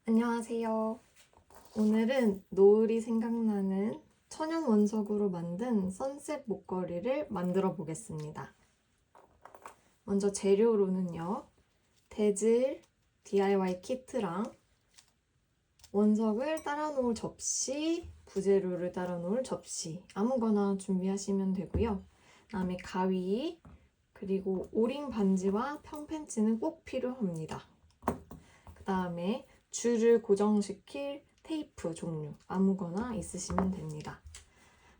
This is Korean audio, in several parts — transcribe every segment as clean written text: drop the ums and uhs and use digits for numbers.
안녕하세요. 오늘은 노을이 생각나는 천연 원석으로 만든 선셋 목걸이를 만들어 보겠습니다. 먼저 재료로는요, 대질 DIY 키트랑 원석을 따라 놓을 접시, 부재료를 따라 놓을 접시 아무거나 준비하시면 되고요. 그다음에 가위, 그리고 오링 반지와 평펜치는 꼭 필요합니다. 그다음에 줄을 고정시킬 테이프 종류 아무거나 있으시면 됩니다.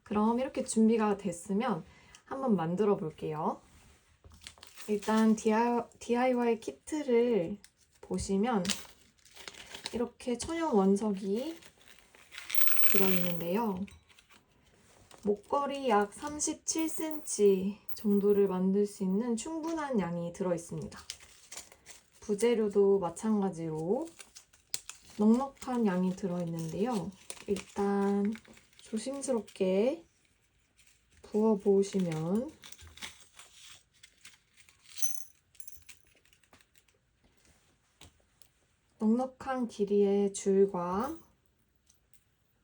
그럼 이렇게 준비가 됐으면 한번 만들어 볼게요. 일단 DIY 키트를 보시면 이렇게 천연 원석이 들어있는데요. 목걸이 약 37cm 정도를 만들 수 있는 충분한 양이 들어있습니다. 부재료도 마찬가지로 넉넉한 양이 들어있는데요. 일단 조심스럽게 부어 보시면 넉넉한 길이의 줄과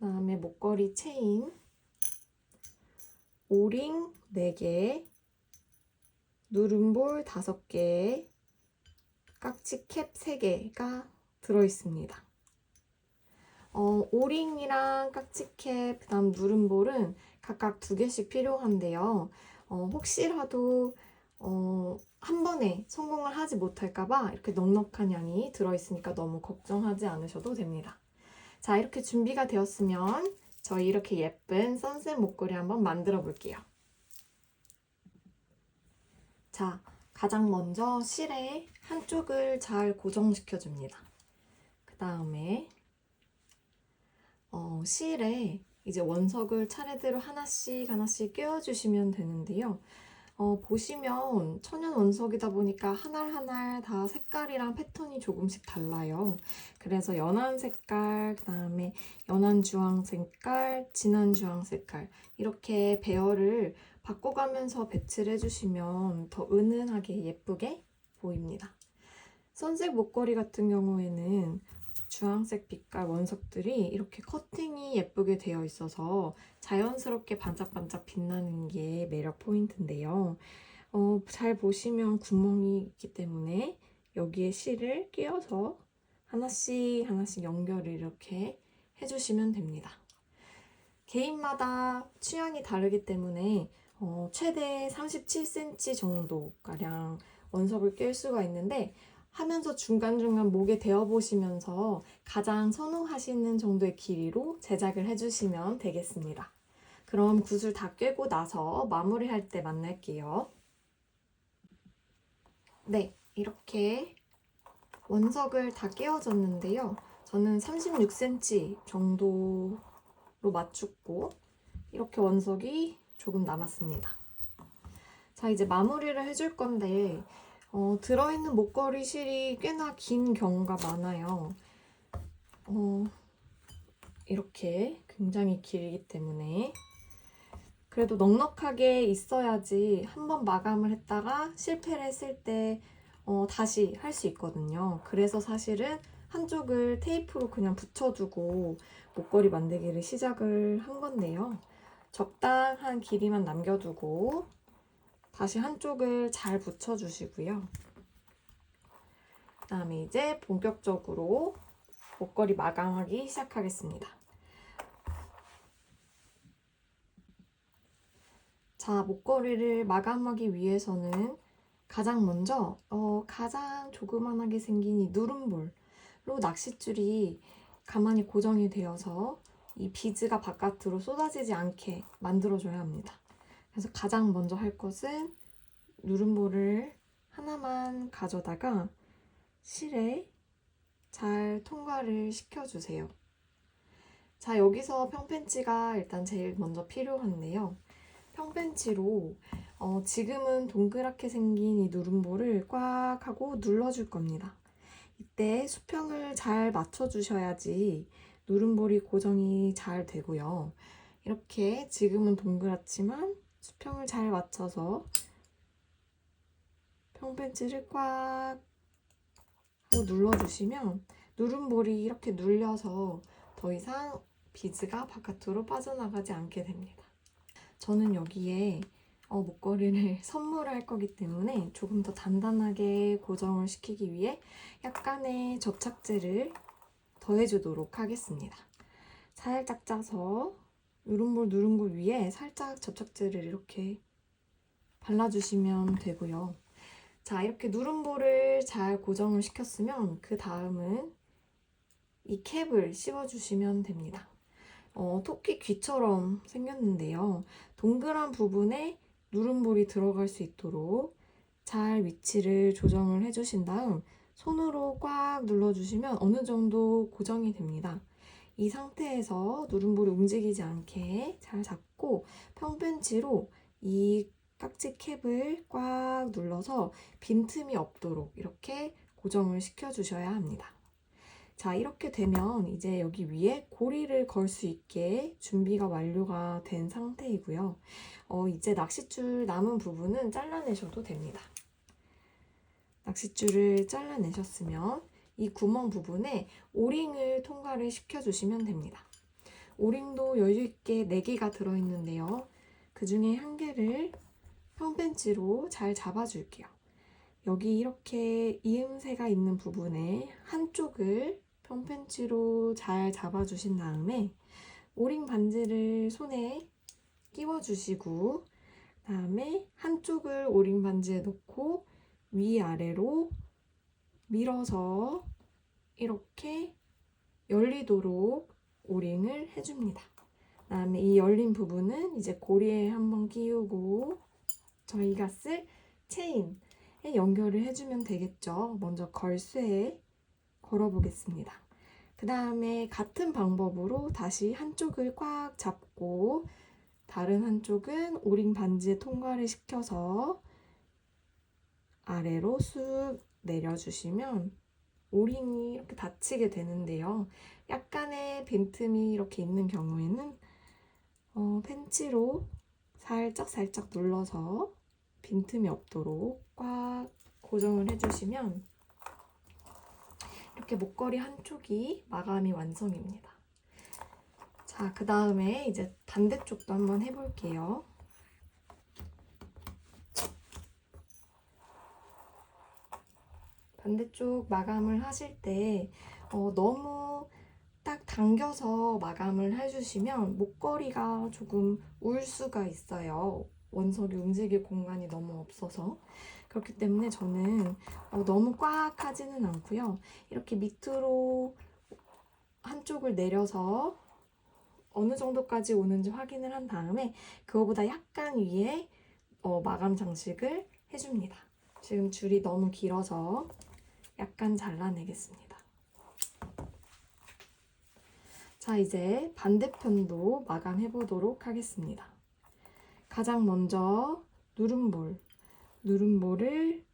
그다음에 목걸이 체인, 오링 4개, 누름볼 5개, 깍지 캡 3개가 들어있습니다. 오링이랑 깍지캡, 그다음 누름볼은 각각 2개씩 필요한데요. 혹시라도 한 번에 성공을 하지 못할까봐 이렇게 넉넉한 양이 들어있으니까 너무 걱정하지 않으셔도 됩니다. 자, 이렇게 준비가 되었으면 저희 이렇게 예쁜 선셋 목걸이 한번 만들어 볼게요. 자, 가장 먼저 실에 한쪽을 잘 고정시켜 줍니다. 그 다음에 실에 이제 원석을 차례대로 하나씩 끼워주시면 되는데요. 보시면 천연 원석이다 보니까 하나 다 색깔이랑 패턴이 조금씩 달라요. 그래서 연한 색깔, 그 다음에 연한 주황 색깔, 진한 주황 색깔 이렇게 배열을 바꿔가면서 배치를 해주시면 더 은은하게 예쁘게 보입니다. 선셋 목걸이 같은 경우에는 주황색 빛깔 원석들이 이렇게 커팅이 예쁘게 되어 있어서 자연스럽게 반짝반짝 빛나는 게 매력 포인트인데요. 잘 보시면 구멍이 있기 때문에 여기에 실을 끼워서 하나씩 연결을 이렇게 해주시면 됩니다. 개인마다 취향이 다르기 때문에 최대 37cm 정도가량 원석을 낄 수가 있는데 하면서 중간중간 목에 대어 보시면서 가장 선호하시는 정도의 길이로 제작을 해주시면 되겠습니다. 그럼 굿을 다 꿰고 나서 마무리할 때 만날게요. 네, 이렇게 원석을 다 끼워줬는데요. 저는 36cm 정도로 맞췄고 이렇게 원석이 조금 남았습니다. 자, 이제 마무리를 해줄 건데 들어있는 목걸이 실이 꽤나 긴 경우가 많아요. 이렇게 굉장히 길기 때문에 그래도 넉넉하게 있어야지 한번 마감을 했다가 실패를 했을 때 다시 할 수 있거든요. 그래서 사실은 한쪽을 테이프로 그냥 붙여두고 목걸이 만들기를 시작을 한 건데요. 적당한 길이만 남겨두고 다시 한쪽을 잘 붙여주시고요. 그 다음에 이제 본격적으로 목걸이 마감하기 시작하겠습니다. 자, 목걸이를 마감하기 위해서는 가장 먼저 가장 조그만하게 생긴 이 누름볼로 낚싯줄이 가만히 고정이 되어서 이 비즈가 바깥으로 쏟아지지 않게 만들어줘야 합니다. 그래서 가장 먼저 할 것은 누름볼을 하나만 가져다가 실에 잘 통과를 시켜주세요. 자, 여기서 평펜치가 일단 제일 먼저 필요한데요. 평펜치로 지금은 동그랗게 생긴 이 누름볼을 꽉 하고 눌러줄 겁니다. 이때 수평을 잘 맞춰주셔야지 누름볼이 고정이 잘 되고요. 이렇게 지금은 동그랗지만 수평을 잘 맞춰서 평펜치를 꽉 하고 눌러주시면 누름볼이 이렇게 눌려서 더 이상 비즈가 바깥으로 빠져나가지 않게 됩니다. 저는 여기에 목걸이를 선물할 거기 때문에 조금 더 단단하게 고정을 시키기 위해 약간의 접착제를 더해주도록 하겠습니다. 살짝 짜서 누른 곳 위에 살짝 접착제를 이렇게 발라주시면 되고요. 자, 이렇게 누름볼을 잘 고정을 시켰으면 그 다음은 이 캡을 씌워주시면 됩니다. 토끼 귀처럼 생겼는데요. 동그란 부분에 누름볼이 들어갈 수 있도록 잘 위치를 조정을 해주신 다음 손으로 꽉 눌러주시면 어느 정도 고정이 됩니다. 이 상태에서 누름볼이 움직이지 않게 잘 잡고 평펜치로 이 깍지 캡을 꽉 눌러서 빈틈이 없도록 이렇게 고정을 시켜주셔야 합니다. 자, 이렇게 되면 이제 여기 위에 고리를 걸 수 있게 준비가 완료가 된 상태이고요. 이제 낚싯줄 남은 부분은 잘라내셔도 됩니다. 낚싯줄을 잘라내셨으면 이 구멍 부분에 오링을 통과를 시켜주시면 됩니다. 오링도 여유있게 4개가 들어있는데요. 그 중에 1개를 평펜치로 잘 잡아줄게요. 여기 이렇게 이음새가 있는 부분에 한쪽을 평펜치로 잘 잡아주신 다음에 오링 반지를 손에 끼워주시고 다음에 한쪽을 오링 반지에 넣고 위아래로 밀어서 이렇게 열리도록 오링을 해줍니다. 다음에 이 열린 부분은 이제 고리에 한번 끼우고 저희가 쓸 체인에 연결을 해주면 되겠죠. 먼저 걸쇠에 걸어보겠습니다. 그 다음에 같은 방법으로 다시 한쪽을 꽉 잡고 다른 한쪽은 오링 반지에 통과를 시켜서 아래로 쑥 내려주시면 오링이 이렇게 닫히게 되는데요. 약간의 빈틈이 이렇게 있는 경우에는 펜치로 살짝 눌러서 빈틈이 없도록 꽉 고정을 해주시면 이렇게 목걸이 한쪽이 마감이 완성입니다. 자, 그 다음에 이제 반대쪽도 한번 해볼게요. 반대쪽 마감을 하실 때 너무 딱 당겨서 마감을 해주시면 목걸이가 조금 울 수가 있어요. 원석이 움직일 공간이 너무 없어서. 그렇기 때문에 저는 너무 꽉 하지는 않고요. 이렇게 밑으로 한쪽을 내려서 어느 정도까지 오는지 확인을 한 다음에 그거보다 약간 위에 마감 장식을 해줍니다. 지금 줄이 너무 길어서 약간 잘라내겠습니다. 자, 이제 반대편도 마감해 보도록 하겠습니다. 가장 먼저 누름볼을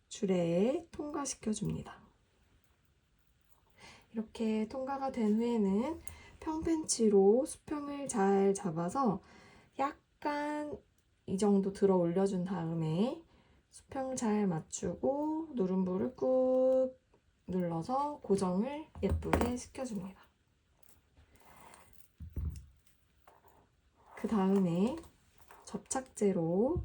줄에 통과시켜 줍니다. 이렇게 통과가 된 후에는 평펜치로 수평을 잘 잡아서 약간 이 정도 들어 올려준 다음에 수평 잘 맞추고 누름볼을 꾹 눌러서 고정을 예쁘게 시켜줍니다. 그 다음에 접착제로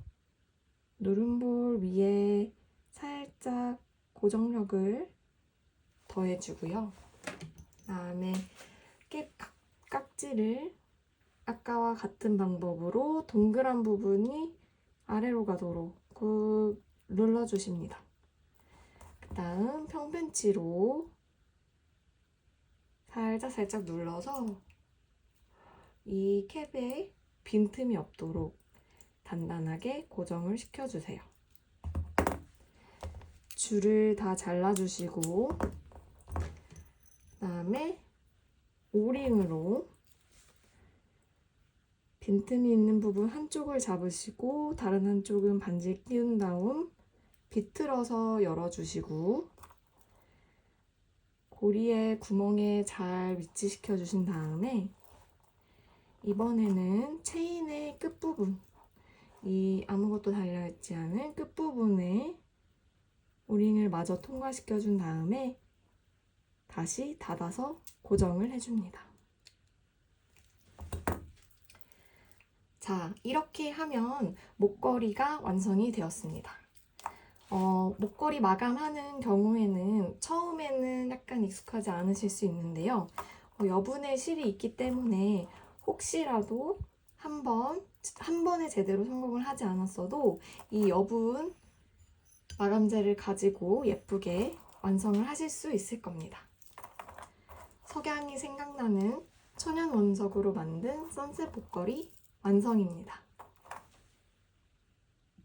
누름볼 위에 살짝 고정력을 더해주고요. 다음에 깍지를 아까와 같은 방법으로 동그란 부분이 아래로 가도록 꾹 눌러주십니다. 그 다음 평펜치로 살짝 눌러서 이 캡에 빈틈이 없도록 단단하게 고정을 시켜주세요. 줄을 다 잘라주시고 그다음에 오링으로 빈틈이 있는 부분 한쪽을 잡으시고 다른 한쪽은 반지에 끼운 다음 비틀어서 열어주시고 고리의 구멍에 잘 위치시켜 주신 다음에 이번에는 체인의 끝부분, 이 아무것도 달려있지 않은 끝부분에 오링을 마저 통과시켜 준 다음에 다시 닫아서 고정을 해줍니다. 자, 이렇게 하면 목걸이가 완성이 되었습니다. 목걸이 마감하는 경우에는 처음에는 약간 익숙하지 않으실 수 있는데요. 여분의 실이 있기 때문에 혹시라도 한 번에 제대로 성공을 하지 않았어도 이 여분 마감재를 가지고 예쁘게 완성을 하실 수 있을 겁니다. 석양이 생각나는 천연 원석으로 만든 선셋 목걸이 완성입니다.